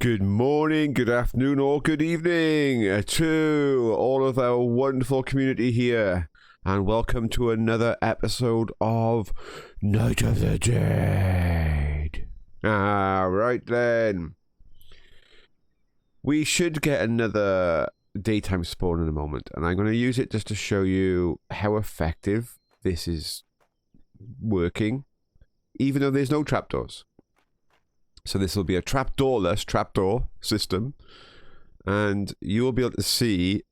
Good morning, good afternoon, or good evening to all of our wonderful community here. And welcome to another episode of Night of the Dead. Alright then. We should get another daytime spawn in a moment. And I'm going to use it just to show you how effective this is working. Even though there's no trapdoors. So this will be a trapdoorless trapdoor system, and you will be able to see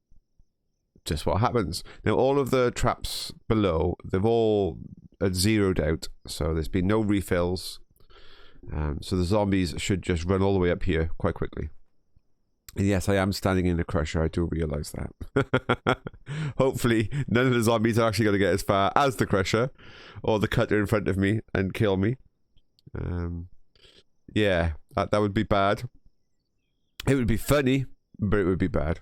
just what happens. Now all of the traps below, they've all zeroed out, so there's been no refills. So the zombies should just run all the way up here quite quickly. And yes, I am standing in the crusher, I do realise that. Hopefully none of the zombies are actually going to get as far as the crusher, or the cutter in front of me and kill me. Yeah, that would be bad. It would be funny, but it would be bad.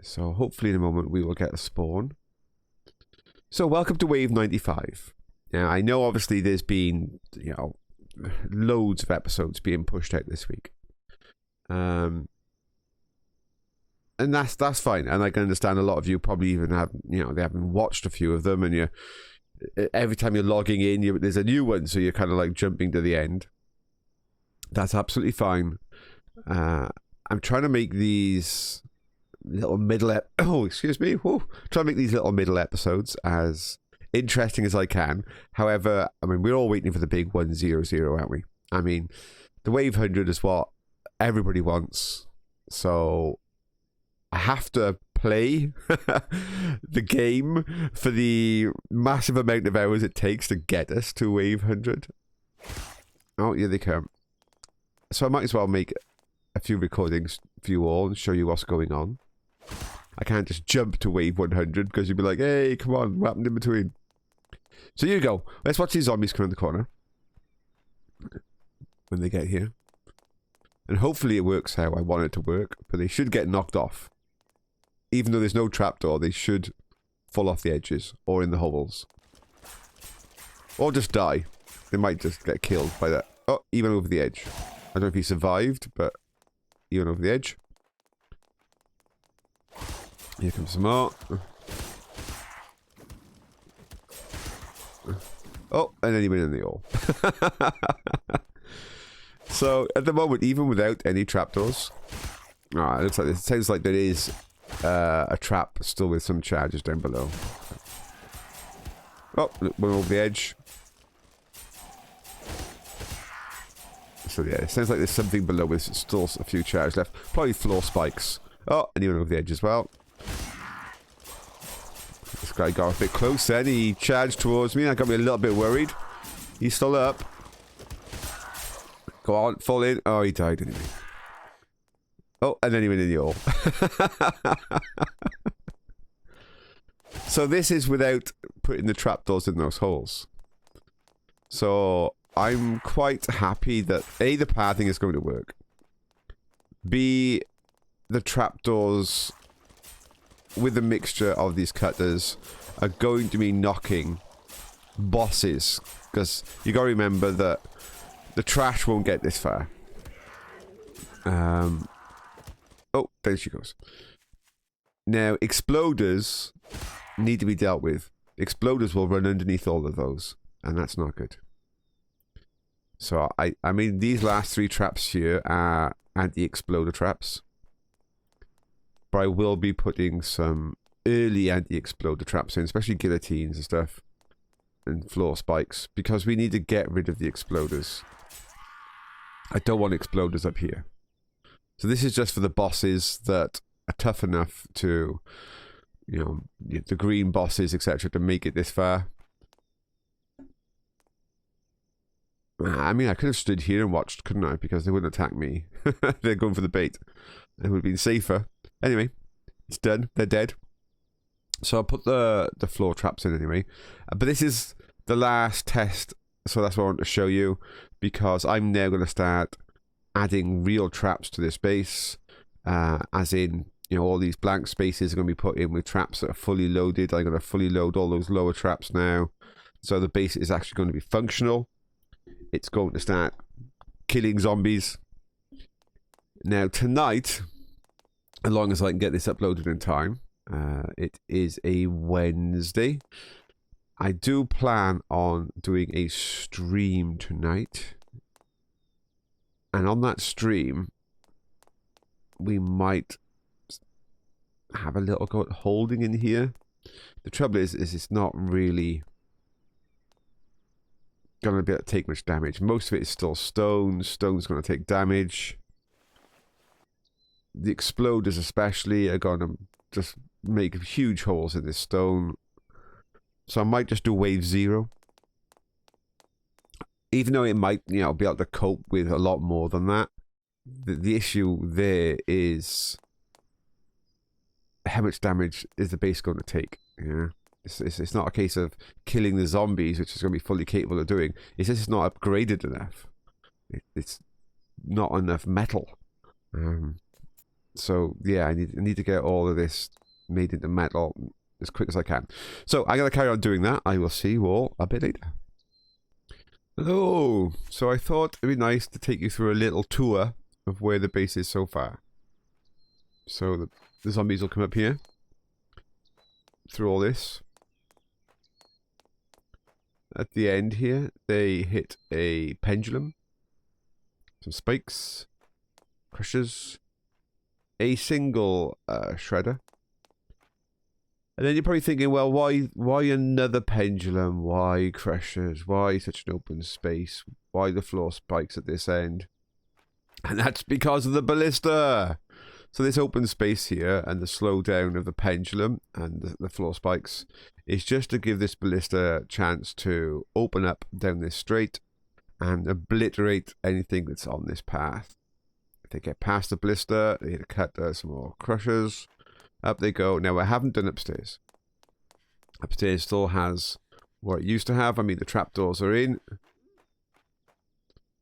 So hopefully in a moment we will get a spawn. So welcome to Wave 95. Now I know obviously there's been, loads of episodes being pushed out this week. And that's fine. And I can understand a lot of you probably even have, they haven't watched a few of them, and every time you're logging in, there's a new one, so you're kind of like jumping to the end. That's absolutely fine. I'm trying to make these little middle trying to make these little middle episodes as interesting as I can. However, I mean, we're all waiting for the big 100, aren't we? I mean, the Wave 100 is what everybody wants. So I have to play the game for the massive amount of hours it takes to get us to Wave 100. Oh, here they come. So I might as well make a few recordings for you all and show you what's going on. I can't just jump to Wave 100 because you'd be like, hey, come on, what happened in between? So here you go. Let's watch these zombies come around the corner when they get here. And hopefully it works how I want it to work, but they should get knocked off. Even though there's no trapdoor, they should fall off the edges or in the holes. Or just die. They might just get killed by that. Oh, even over the edge. I don't know if he survived, but he went over the edge. Here comes some more. Oh, and then he went in the hole. So, at the moment, even without any trapdoors... it looks like it sounds like there is a trap still with some charges down below. Oh, went over the edge. So yeah, it sounds like there's something below with still a few charges left. Probably floor spikes. Oh, and he went over the edge as well. This guy got a bit close then. He charged towards me. That got me a little bit worried. He's still up. Go on, fall in. Oh, he died anyway. Oh, and then he went in the hole. So this is without putting the trapdoors in those holes. So I'm quite happy that A, the pathing is going to work. B, the trapdoors with a mixture of these cutters are going to be knocking bosses. Because you got to remember that the trash won't get this far. Oh, there she goes. Now, exploders need to be dealt with. Exploders will run underneath all of those. And that's not good. So, I mean, these last three traps here are anti-exploder traps. But I will be putting some early anti-exploder traps in, especially guillotines and stuff. And floor spikes. Because we need to get rid of the exploders. I don't want exploders up here. So this is just for the bosses that are tough enough to, the green bosses, etc., to make it this far. I mean, I could have stood here and watched, couldn't I? Because they wouldn't attack me. They're going for the bait. It would have been safer. Anyway, it's done. They're dead. So I'll put the floor traps in anyway. But this is the last test, so that's what I want to show you. Because I'm now going to start adding real traps to this base. As in, all these blank spaces are going to be put in with traps that are fully loaded. I'm going to fully load all those lower traps now. So the base is actually going to be functional. It's going to start killing zombies. Now, tonight, as long as I can get this uploaded in time, it is a Wednesday. I do plan on doing a stream tonight. And on that stream, we might have a little go at holding in here. The trouble is it's not really going to be able to take much damage. Most of it is still stone. Stone's going to take damage. The exploders especially are going to just make huge holes in this stone. So I might just do wave 0. Even though it might, be able to cope with a lot more than that. The issue there is how much damage is the base going to take? Yeah, it's not a case of killing the zombies, which is going to be fully capable of doing. It's just not upgraded enough. It's not enough metal. So yeah, I need to get all of this made into metal as quick as I can. So I'm going to carry on doing that. I will see you all a bit later. Hello. So I thought it'd be nice to take you through a little tour of where the base is so far. So the zombies will come up here through all this. At the end here, they hit a pendulum, some spikes, crushers, a single shredder. And then you're probably thinking, well, why another pendulum? Why crushers? Why such an open space? Why the floor spikes at this end? And that's because of the ballista. So this open space here and the slowdown of the pendulum and the floor spikes is just to give this ballista a chance to open up down this straight and obliterate anything that's on this path. If they get past the ballista, they hit a cut, some more crushers. Up they go. Now, I haven't done upstairs. Upstairs still has what it used to have. I mean, the trapdoors are in.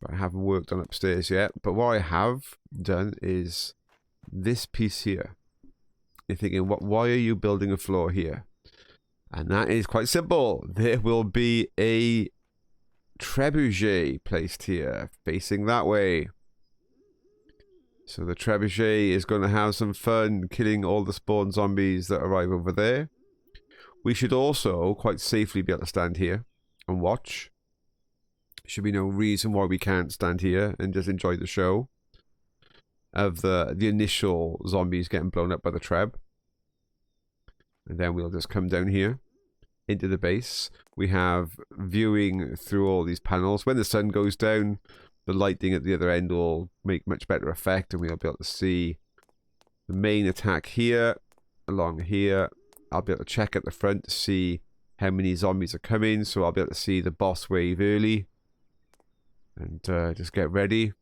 But I haven't worked on upstairs yet. But what I have done is this piece here. You're thinking, why are you building a floor here? And that is quite simple. There will be a trebuchet placed here, facing that way. So the trebuchet is going to have some fun killing all the spawn zombies that arrive over there. We should also quite safely be able to stand here and watch. Should be no reason why we can't stand here and just enjoy the show of the initial zombies getting blown up by the treb. And then we'll just come down here into the base. We have viewing through all these panels. When the sun goes down, the lighting at the other end will make much better effect, and we'll be able to see the main attack here, along here. I'll be able to check at the front to see how many zombies are coming, so I'll be able to see the boss wave early. And just get ready.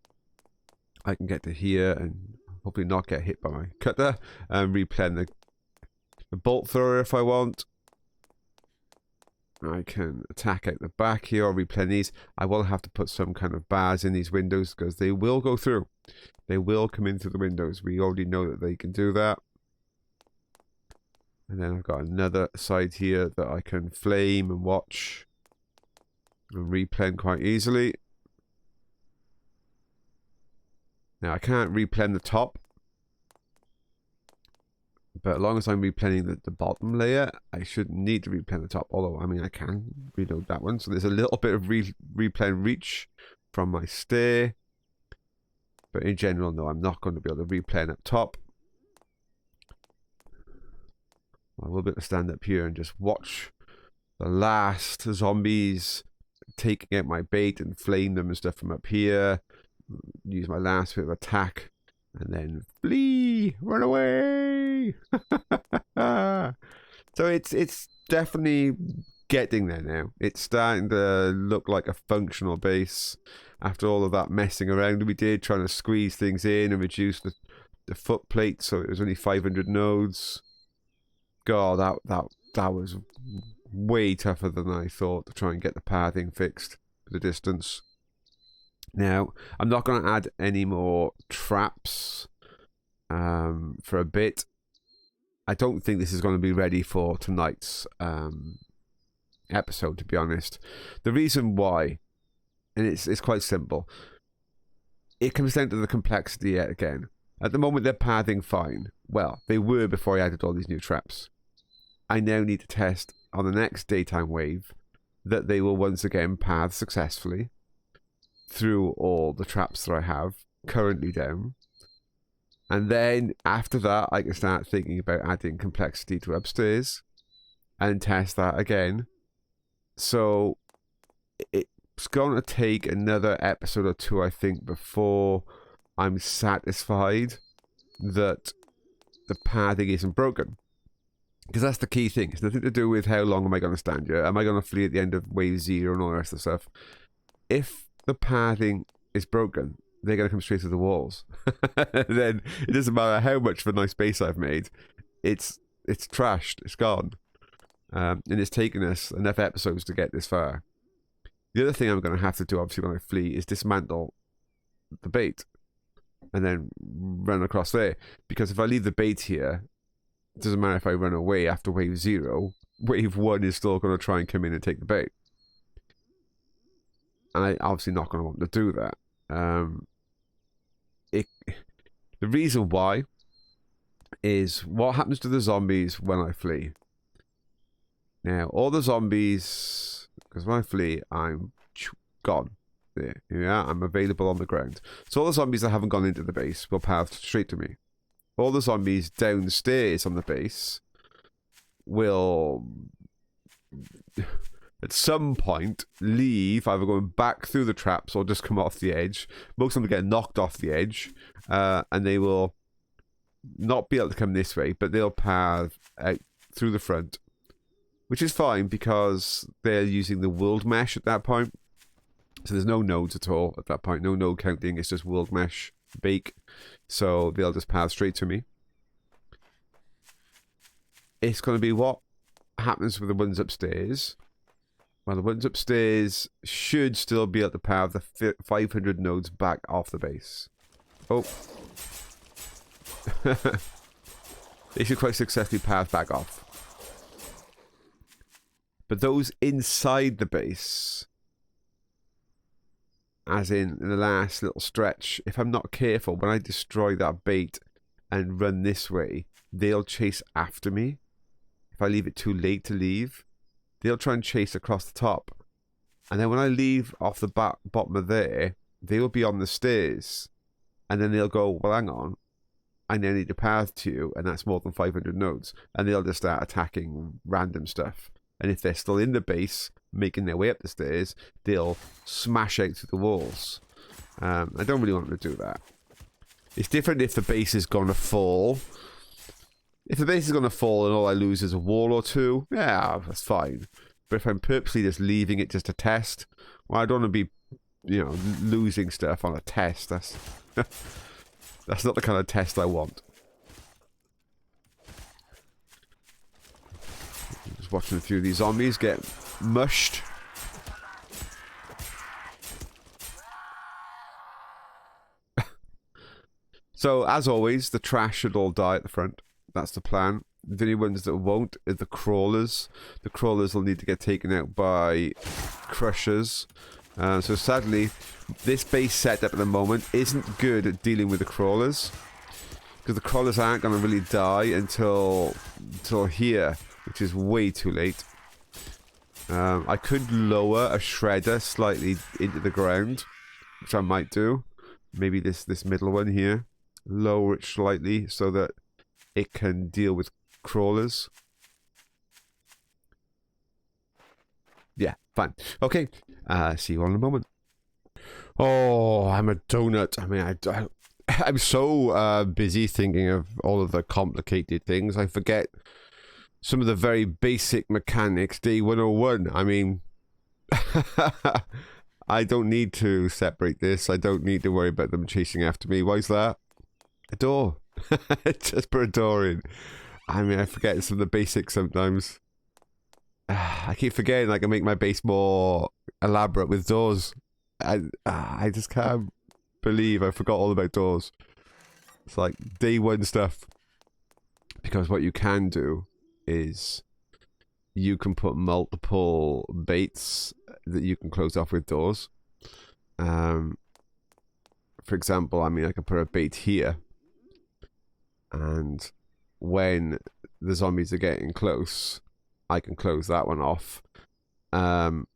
I can get to here and hopefully not get hit by my cutter, and replan the bolt thrower if I want. I can attack out the back here or replan these. I will have to put some kind of bars in these windows because they will go through. They will come in through the windows. We already know that they can do that. And then I've got another side here that I can flame and watch and replan quite easily. Now I can't replan the top, but as long as I'm replanning the bottom layer, I shouldn't need to replan the top. Although, I mean, I can reload that one. So there's a little bit of replan reach from my stair. But in general, no, I'm not going to be able to replan up top. I will be able to stand up here and just watch the last zombies taking out my bait and flame them and stuff from up here. Use my last bit of attack. And then flee, run away. So it's definitely getting there now. It's starting to look like a functional base after all of that messing around we did, trying to squeeze things in and reduce the foot plate so it was only 500 nodes. God, that was way tougher than I thought to try and get the pathing fixed for the distance. Now, I'm not going to add any more traps for a bit. I don't think this is going to be ready for tonight's episode, to be honest. The reason why, and it's quite simple. it comes down to the complexity yet again. At the moment, they're pathing fine. Well, they were before I added all these new traps. I now need to test on the next daytime wave that they will once again path successfully through all the traps that I have currently down. And then after that, I can start thinking about adding complexity to upstairs and test that again. So it's going to take another episode or two, I think, before I'm satisfied that the pathing isn't broken. Because that's the key thing. It's nothing to do with how long am I going to stand here. Am I going to flee at the end of wave 0 and all the rest of the stuff? If the pathing is broken, they're going to come straight through the walls. Then it doesn't matter how much of a nice base I've made. It's trashed. It's gone. And it's taken us enough episodes to get this far. The other thing I'm going to have to do, obviously, when I flee is dismantle the bait. And then run across there. Because if I leave the bait here, it doesn't matter if I run away after wave 0. Wave 1 is still going to try and come in and take the bait. And I'm obviously not going to want to do that. The reason why is what happens to the zombies when I flee. Now, all the zombies, because when I flee, I'm gone. There, yeah, I'm available on the ground. So all the zombies that haven't gone into the base will path straight to me. All the zombies downstairs on the base will, at some point, leave, either going back through the traps or just come off the edge. Most of them get knocked off the edge, and they will not be able to come this way, but they'll path out through the front, which is fine because they're using the world mesh at that point. So there's no nodes at all at that point, no node counting, it's just world mesh bake. So they'll just path straight to me. It's going to be what happens with the ones upstairs. Well, the ones upstairs should still be able to path the 500 nodes back off the base. Oh. They should quite successfully path back off. But those inside the base, as in the last little stretch, if I'm not careful, when I destroy that bait and run this way, they'll chase after me. If I leave it too late to leave, they'll try and chase across the top. And then when I leave off the bottom of there, they'll be on the stairs. And then they'll go, well, hang on, I now need to path to you, and that's more than 500 nodes. And they'll just start attacking random stuff. And if they're still in the base, making their way up the stairs, they'll smash out through the walls. I don't really want them to do that. It's different if the base is going to fall. If the base is going to fall and all I lose is a wall or two, yeah, that's fine. But if I'm purposely just leaving it just to test, well, I don't want to be, losing stuff on a test. That's that's not the kind of test I want. Just watching a few of these zombies get mushed. So, as always, the trash should all die at the front. That's the plan. The only ones that won't are the crawlers. The crawlers will need to get taken out by crushers. So sadly, this base setup at the moment isn't good at dealing with the crawlers. Because the crawlers aren't going to really die until here, which is way too late. I could lower a shredder slightly into the ground, which I might do. Maybe this middle one here. Lower it slightly so that it can deal with crawlers. Yeah, fine. Okay, see you all in a moment. Oh, I'm a donut. I mean, I'm so busy thinking of all of the complicated things. I forget some of the very basic mechanics. Day 101. I mean, I don't need to separate this. I don't need to worry about them chasing after me. Why is that? A door. Just put a door in. I mean, I forget some of the basics sometimes. I keep forgetting I can make my base more elaborate with doors. I just can't believe I forgot all about doors. It's like day 1 stuff. Because what you can do is you can put multiple baits that you can close off with doors. for example, I mean, I could put a bait here, and when the zombies are getting close, I can close that one off, and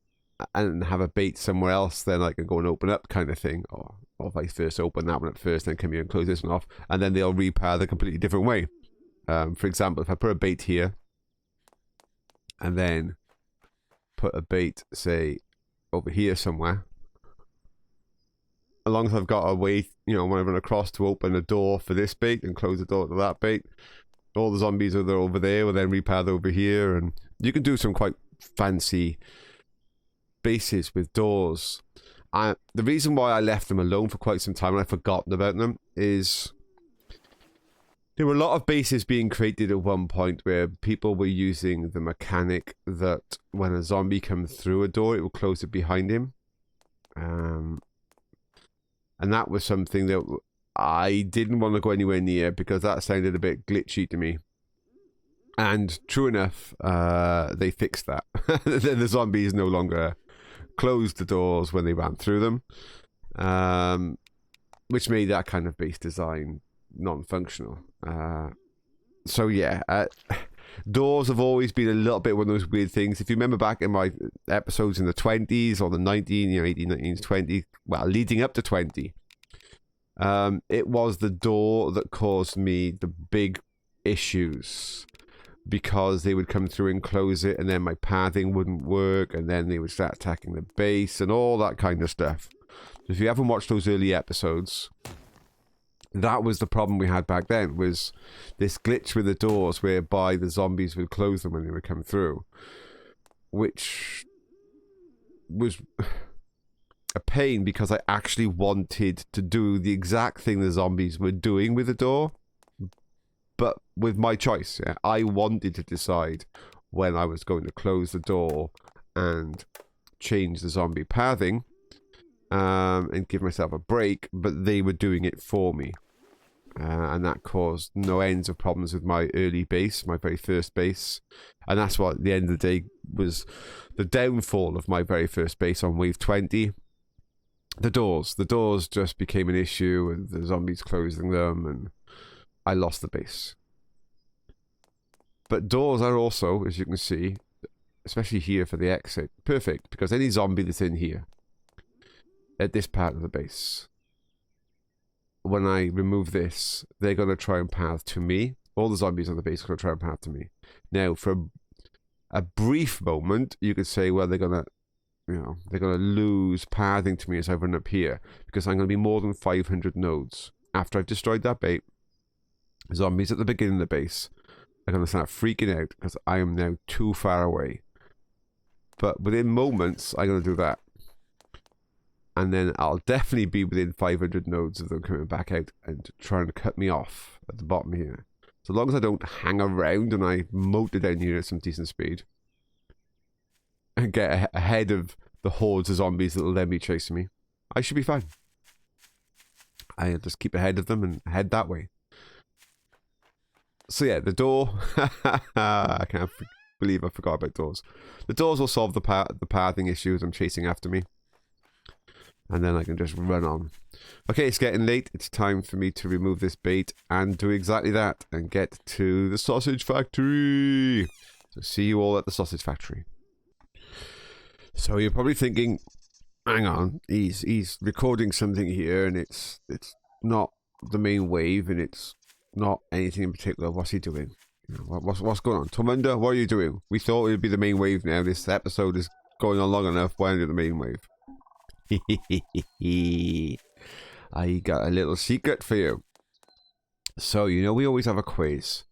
have a bait somewhere else. Then I can go and open up, kind of thing, or vice versa. Open that one up first, then come here and close this one off, and then they'll repair the completely different way. For example, if I put a bait here, and then put a bait, say, over here somewhere, as long as I've got a way, when I run across to open a door for this bait and close the door to that bait, all the zombies are over there will then repair over here, and you can do some quite fancy bases with doors. The reason why I left them alone for quite some time and I've forgotten about them is there were a lot of bases being created at one point where people were using the mechanic that when a zombie comes through a door, it will close it behind him. And that was something that I didn't want to go anywhere near because that sounded a bit glitchy to me. And true enough, they fixed that. The zombies no longer closed the doors when they ran through them, which made that kind of base design non-functional. So yeah, doors have always been a little bit one of those weird things. If you remember back in my episodes in the 20s or the 18, 19, 20, well, leading up to 20, it was the door that caused me the big issues because they would come through and close it, and then my pathing wouldn't work, and then they would start attacking the base and all that kind of stuff. If you haven't watched those early episodes, that was the problem we had back then, was this glitch with the doors whereby the zombies would close them when they would come through, which was a pain because I actually wanted to do the exact thing the zombies were doing with the door, but with my choice. Yeah? I wanted to decide when I was going to close the door and change the zombie pathing, and give myself a break, but they were doing it for me. And that caused no ends of problems with my early base, my very first base. And that's what, at the end of the day, was the downfall of my very first base on Wave 20. The doors. The doors just became an issue, and the zombies closing them, and I lost the base. But doors are also, as you can see, especially here for the exit, perfect, because any zombie that's in here, at this part of the base, when I remove this, they're going to try and path to me. All the zombies on the base are going to try and path to me. Now, for a brief moment, you could say, well, they're going to lose pathing to me as I run up here, because I'm going to be more than 500 nodes. After I've destroyed that bait, zombies at the beginning of the base are going to start freaking out because I am now too far away. But within moments, I'm going to do that. And then I'll definitely be within 500 nodes of them coming back out and trying to cut me off at the bottom here. So long as I don't hang around and I motor down here at some decent speed and get ahead of the hordes of zombies that will then be chasing me, I should be fine. I'll just keep ahead of them and head that way. So yeah, the door. I can't believe I forgot about doors. The doors will solve the pathing issues I'm chasing after me. And then I can just run on. Okay, it's getting late. It's time for me to remove this bait and do exactly that and get to the sausage factory. So see you all at the sausage factory. So you're probably thinking, hang on, he's recording something here and it's not the main wave and it's not anything in particular. What's he doing? What's going on? Tormunda, what are you doing? We thought it would be the main wave now. This episode is going on long enough. Why not the main wave? I got a little secret for you. So, we always have a quiz.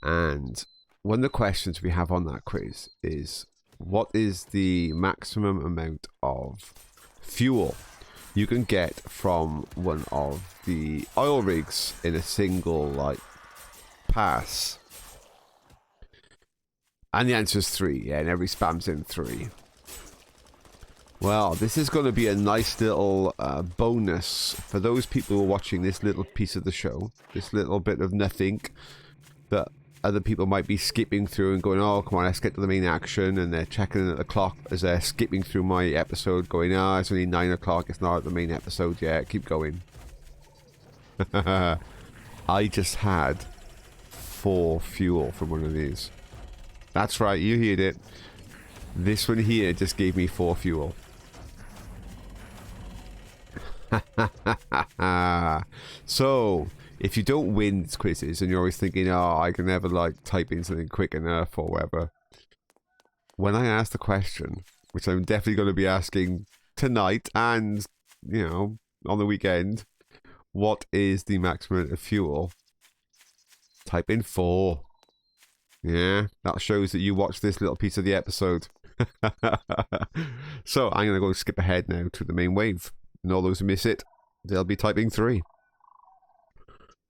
And one of the questions we have on that quiz is, what is the maximum amount of fuel you can get from one of the oil rigs in a single, pass? And the answer is 3. Yeah, and every spam's in 3. Well, this is going to be a nice little bonus for those people who are watching this little piece of the show, this little bit of nothing that other people might be skipping through and going, oh, come on, let's get to the main action, and they're checking at the clock as they're skipping through my episode going, it's only 9 o'clock, it's not the main episode yet, keep going. I just had 4 fuel from one of these. That's right, you heard it. This one here just gave me 4 fuel. So, if you don't win these quizzes and you're always thinking, oh, I can never like type in something quick enough or whatever, when I ask the question, which I'm definitely going to be asking tonight and, you know, on the weekend, what is the maximum amount of fuel? Type in 4. Yeah, that shows that you watched this little piece of the episode. So I'm going to go skip ahead now to the main wave. And all those who miss it, they'll be typing 3.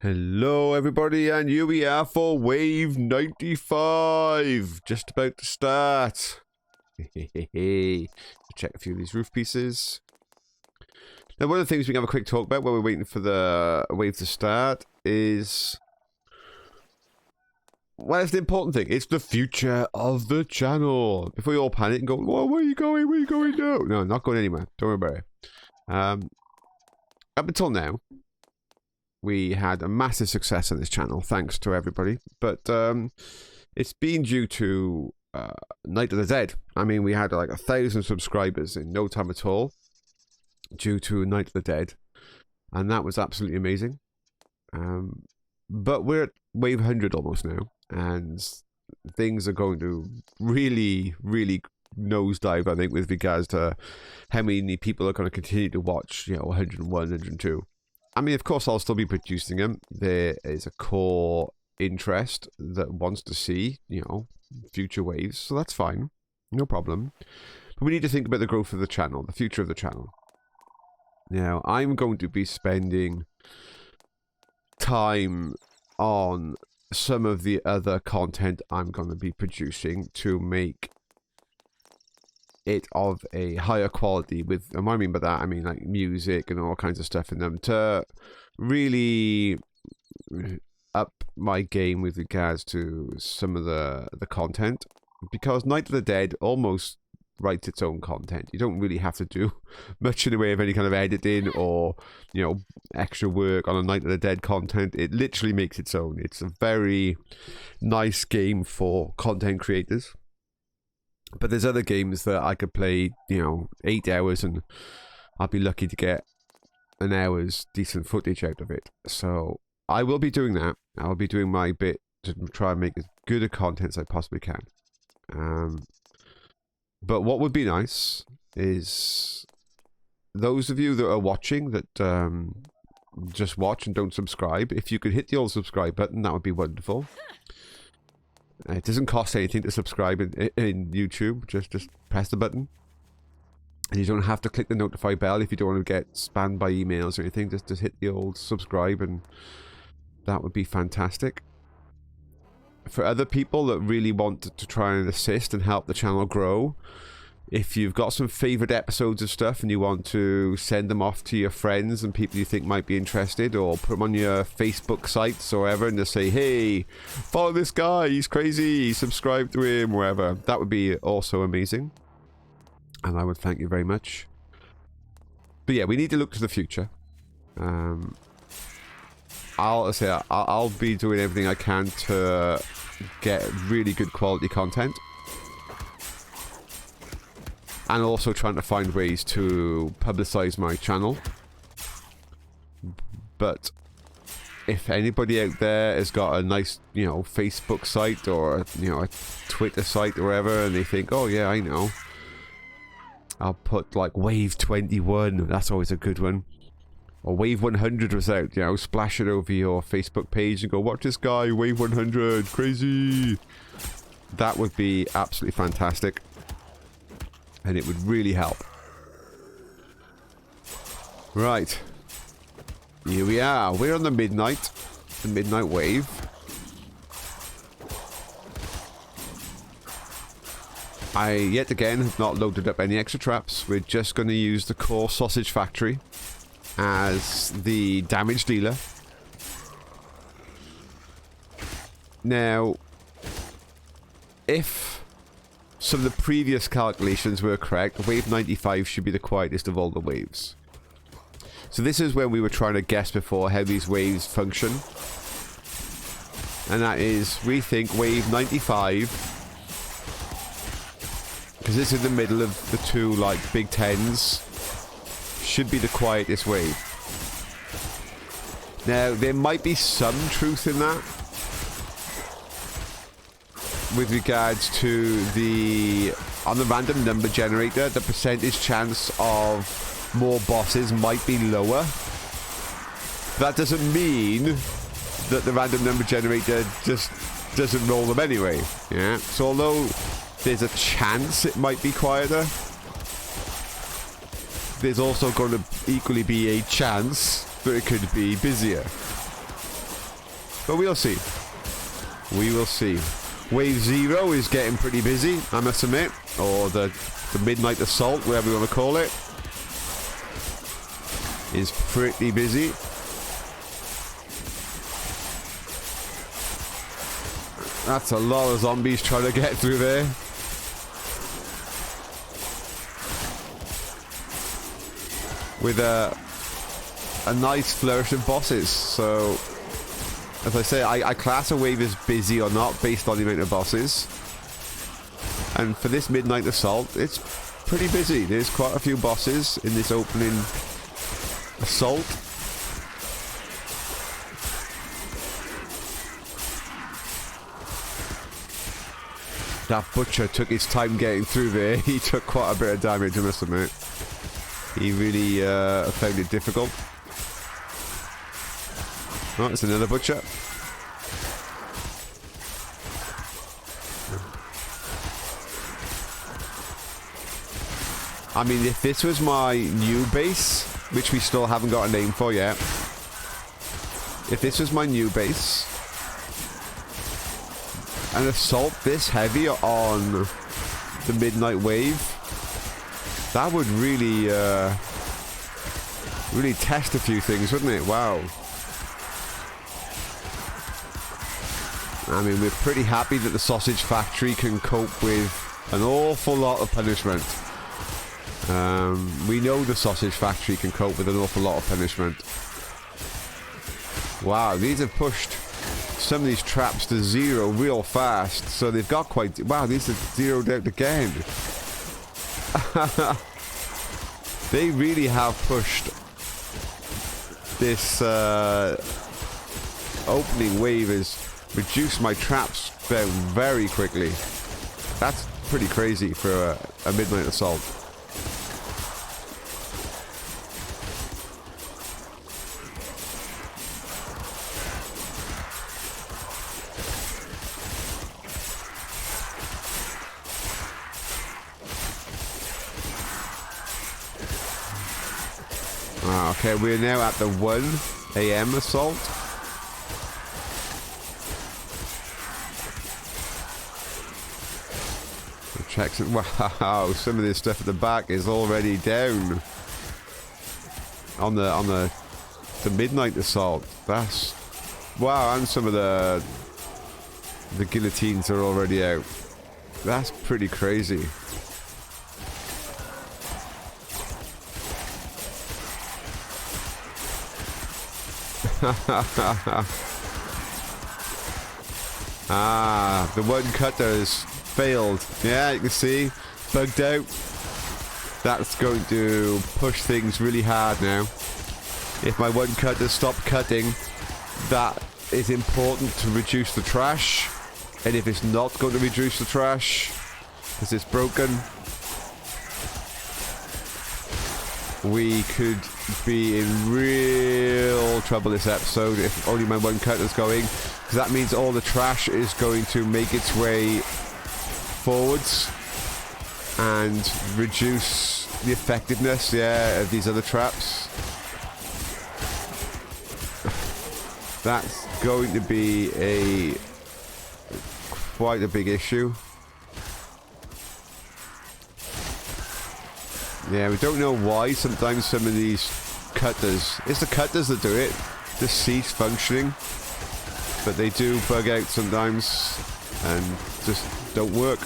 Hello everybody, and here we are for wave 95. Just about to start. Check a few of these roof pieces. Now, one of the things we can have a quick talk about while we're waiting for the wave to start is... well, it's the important thing. It's the future of the channel. Before you all panic and go, whoa, where are you going? Where are you going now? No, not going anywhere. Don't worry about it. Up until now, we had a massive success on this channel, thanks to everybody. But it's been due to Night of the Dead. I mean, we had like 1,000 subscribers in no time at all, due to Night of the Dead. And that was absolutely amazing. But we're at wave 100 almost now. And things are going to really, really nosedive, I think, with regards to how many people are going to continue to watch, you know, 101, 102. I mean, of course, I'll still be producing them. There is a core interest that wants to see, you know, future waves, so that's fine. No problem. But we need to think about the growth of the channel, the future of the channel. Now, I'm going to be spending time on some of the other content I'm going to be producing to make it of a higher quality with, and what I mean by that, I mean like music and all kinds of stuff in them to really up my game with regards to some of the content, because Night of the Dead almost writes its own content. You don't really have to do much in the way of any kind of editing or, you know, extra work on a Night of the Dead content. It literally makes its own. It's a very nice game for content creators. But there's other games that I could play, you know, 8 hours and I'll be lucky to get an hour's decent footage out of it. So I will be doing that. I'll be doing my bit to try and make as good a content as I possibly can. But what would be nice is those of you that are watching that just watch and don't subscribe, if you could hit the old subscribe button, that would be wonderful. It doesn't cost anything to subscribe in YouTube. Just press the button. And you don't have to click the notify bell if you don't want to get spammed by emails or anything. Just hit the old subscribe and that would be fantastic. For other people that really want to try and assist and help the channel grow, if you've got some favorite episodes of stuff and you want to send them off to your friends and people you think might be interested, or put them on your Facebook sites or whatever and just say, hey, follow this guy, he's crazy, subscribe to him, wherever, that would be also amazing. And I would thank you very much. But yeah, we need to look to the future. I'll be doing everything I can to get really good quality content. And also trying to find ways to publicize my channel. But if anybody out there has got a nice, you know, Facebook site or, you know, a Twitter site or whatever, and they think, oh yeah, I know, I'll put like Wave 21, that's always a good one. Or Wave 100 was out, you know, splash it over your Facebook page and go, watch this guy, Wave 100, crazy. That would be absolutely fantastic. And it would really help. Right. Here we are. We're on the midnight wave. I, yet again, have not loaded up any extra traps. We're just going to use the core sausage factory as the damage dealer. Now, if some of the previous calculations were correct, wave 95 should be the quietest of all the waves. So this is when we were trying to guess before how these waves function. And that is, we think wave 95, because this is in the middle of the two like big tens, should be the quietest wave. Now there might be some truth in that with regards to on the random number generator, the percentage chance of more bosses might be lower. That doesn't mean that the random number generator just doesn't roll them anyway. Yeah. So although there's a chance it might be quieter, there's also going to equally be a chance that it could be busier. But we'll see. We will see. Wave 0 is getting pretty busy, I must admit. Or the Midnight Assault, whatever you want to call it, is pretty busy. That's a lot of zombies trying to get through there. With a nice flourish of bosses. So, as I say, I class a wave as busy or not based on the amount of bosses. And for this Midnight Assault, it's pretty busy. There's quite a few bosses in this opening assault. That butcher took his time getting through there. He took quite a bit of damage, I must admit. He really found it difficult. Oh, it's another butcher. I mean, if this was my new base, which we still haven't got a name for yet. If this was my new base, an assault this heavy on the Midnight Wave, that would really, really test a few things, wouldn't it? Wow. I mean, we're pretty happy that the Sausage Factory can cope with an awful lot of punishment. We know the Sausage Factory can cope with an awful lot of punishment. Wow, these have pushed some of these traps to 0 real fast. So they've got quite... Wow, these are zeroed out again. They really have pushed this opening wave has reduced my traps down very quickly. That's pretty crazy for a Midnight Assault. Okay, we're now at the 1 AM assault. Checks it. Wow, some of this stuff at the back is already down on the Midnight Assault. That's wow, and some of the guillotines are already out. That's pretty crazy. The one cutter has failed. Yeah, you can see, bugged out. That's going to push things really hard now. If my one cutter stopped cutting, that is important to reduce the trash. And if it's not going to reduce the trash, because it's broken, we could be in real trouble this episode if only my one cutter's going, because that means all the trash is going to make its way forwards and reduce the effectiveness, of these other traps. That's going to be quite a big issue. Yeah, we don't know why sometimes some of these cutters, it's the cutters that do it, just cease functioning, but they do bug out sometimes and just don't work.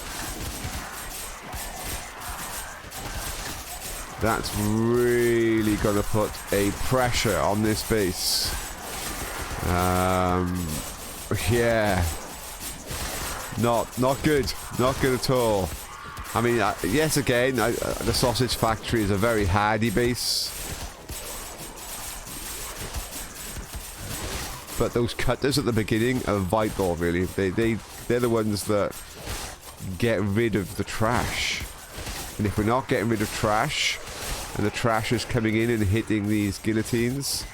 That's really going to put a pressure on this base. Yeah. Not good. Not good at all. I mean, yes, again, the sausage factory is a very hardy base. But those cutters at the beginning are vital, really. They're the ones that get rid of the trash. And if we're not getting rid of trash, and the trash is coming in and hitting these guillotines,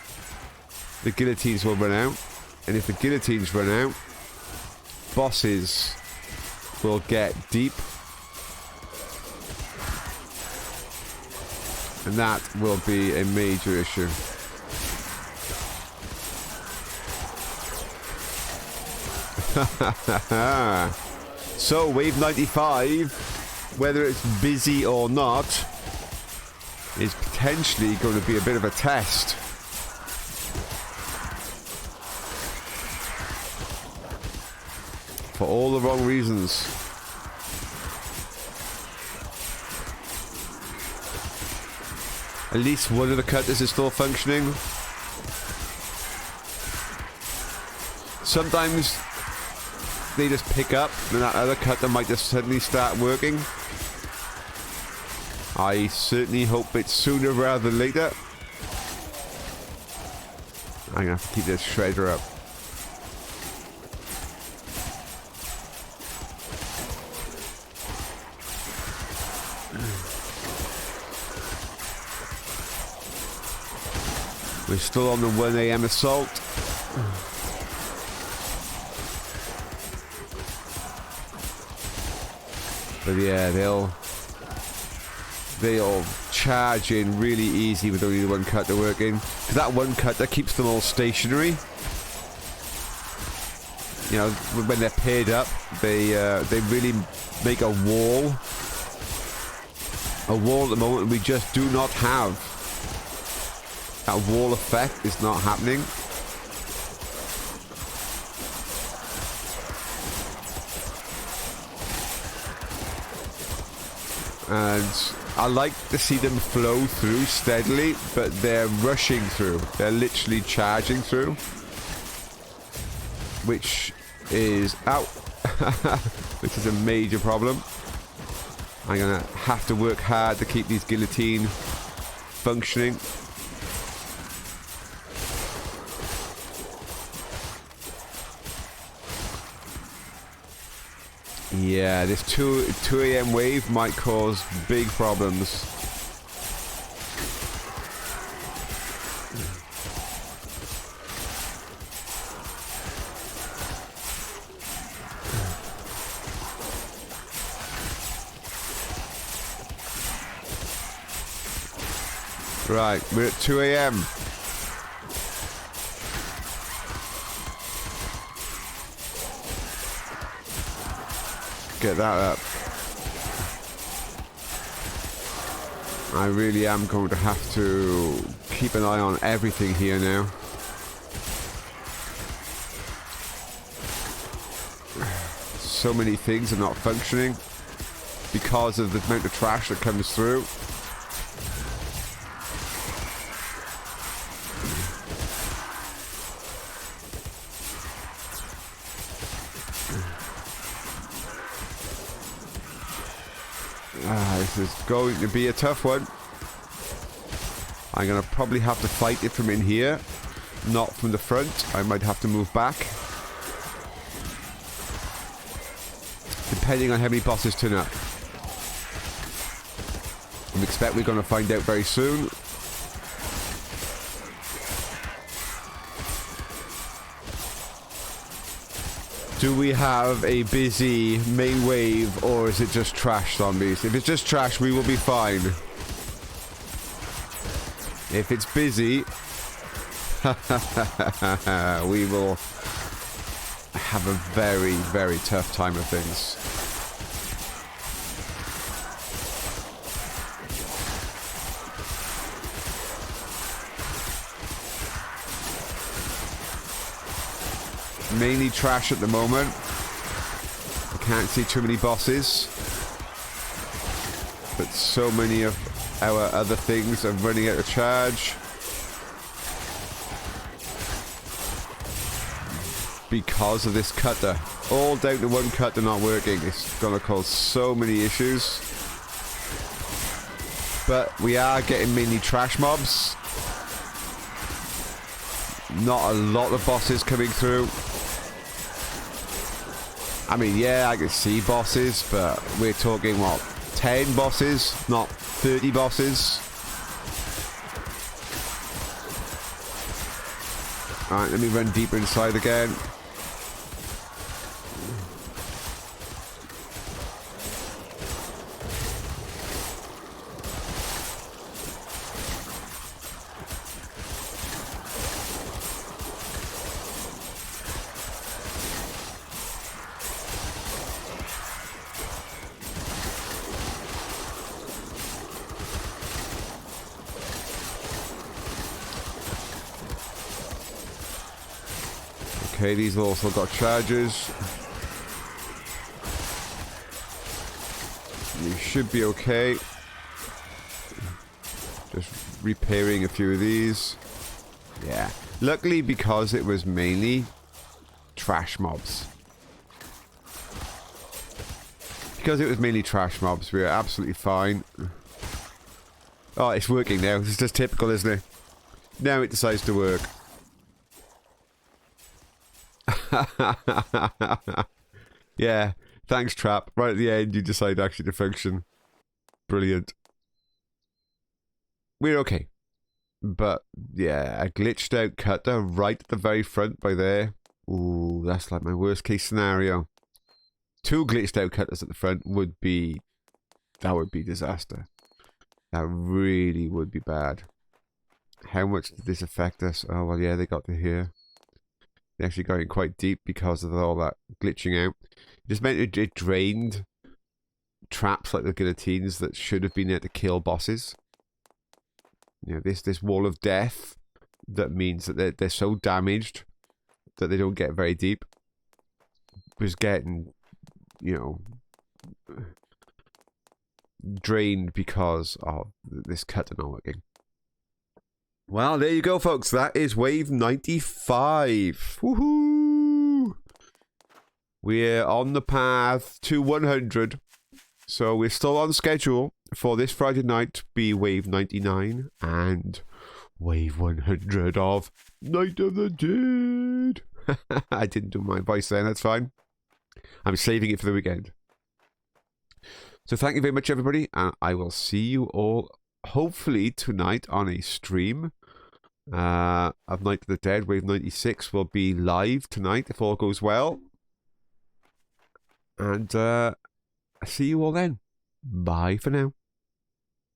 the guillotines will run out. And if the guillotines run out, bosses will get deep. And that will be a major issue. So, wave 95, whether it's busy or not, is potentially going to be a bit of a test. For all the wrong reasons. At least one of the cutters is still functioning. Sometimes they just pick up and that other cutter might just suddenly start working. I certainly hope it's sooner rather than later. I'm gonna have to keep this shredder up. We're still on the 1 AM assault. But yeah, they'll charge in really easy with only the one cutter working. Because that one cutter keeps them all stationary. You know, when they're paired up, they really make a wall. A wall at the moment we just do not have. That wall effect is not happening. And I like to see them flow through steadily, but they're rushing through. They're literally charging through. Which is which is a major problem. I'm gonna have to work hard to keep these guillotine functioning. Yeah, this 2 AM wave might cause big problems. Right, we're at 2 AM. Get that up. I really am going to have to keep an eye on everything here now. So many things are not functioning because of the amount of trash that comes through. This is going to be a tough one. I'm going to probably have to fight it from in here, not from the front. I might have to move back. Depending on how many bosses turn up. I expect we're going to find out very soon. Do we have a busy main wave, or is it just trash zombies? If it's just trash, we will be fine. If it's busy, we will have a very, very tough time of things. Mainly trash at the moment. I can't see too many bosses, but so many of our other things are running out of charge. Because of this cutter. All down to one cutter not working. It's gonna cause so many issues. But we are getting mini trash mobs. Not a lot of bosses coming through. I mean, yeah, I can see bosses, but we're talking, what, 10 bosses, not 30 bosses. Alright, let me run deeper inside again. Okay, these have also got charges. You should be okay. Just repairing a few of these. Yeah. Luckily, because it was mainly trash mobs. Because it was mainly trash mobs, we were absolutely fine. Oh, it's working now. It's just typical, isn't it? Now it decides to work. Yeah, thanks, Trap. Right at the end, you decide actually to function. Brilliant. We're okay. But, yeah, a glitched out cutter right at the very front by there. Ooh, that's like my worst case scenario. 2 glitched out cutters at the front would be... That would be disaster. That really would be bad. How much did this affect us? Oh, well, yeah, they got to here. They actually got in quite deep because of all that glitching out. It just meant it drained traps like the guillotines that should have been there to kill bosses. You know, this wall of death that means that they're so damaged that they don't get very deep was getting, you know, drained because of this cutter not working. Well, there you go, folks. That is wave 95. Woohoo! We're on the path to 100. So we're still on schedule for this Friday night to be wave 99 and wave 100 of Night of the Dead. I didn't do my voice then, that's fine. I'm saving it for the weekend. So thank you very much, everybody, and I will see you all hopefully tonight on a stream of Night of the Dead. Wave 96 will be live tonight if all goes well. And I see you all then. Bye for now.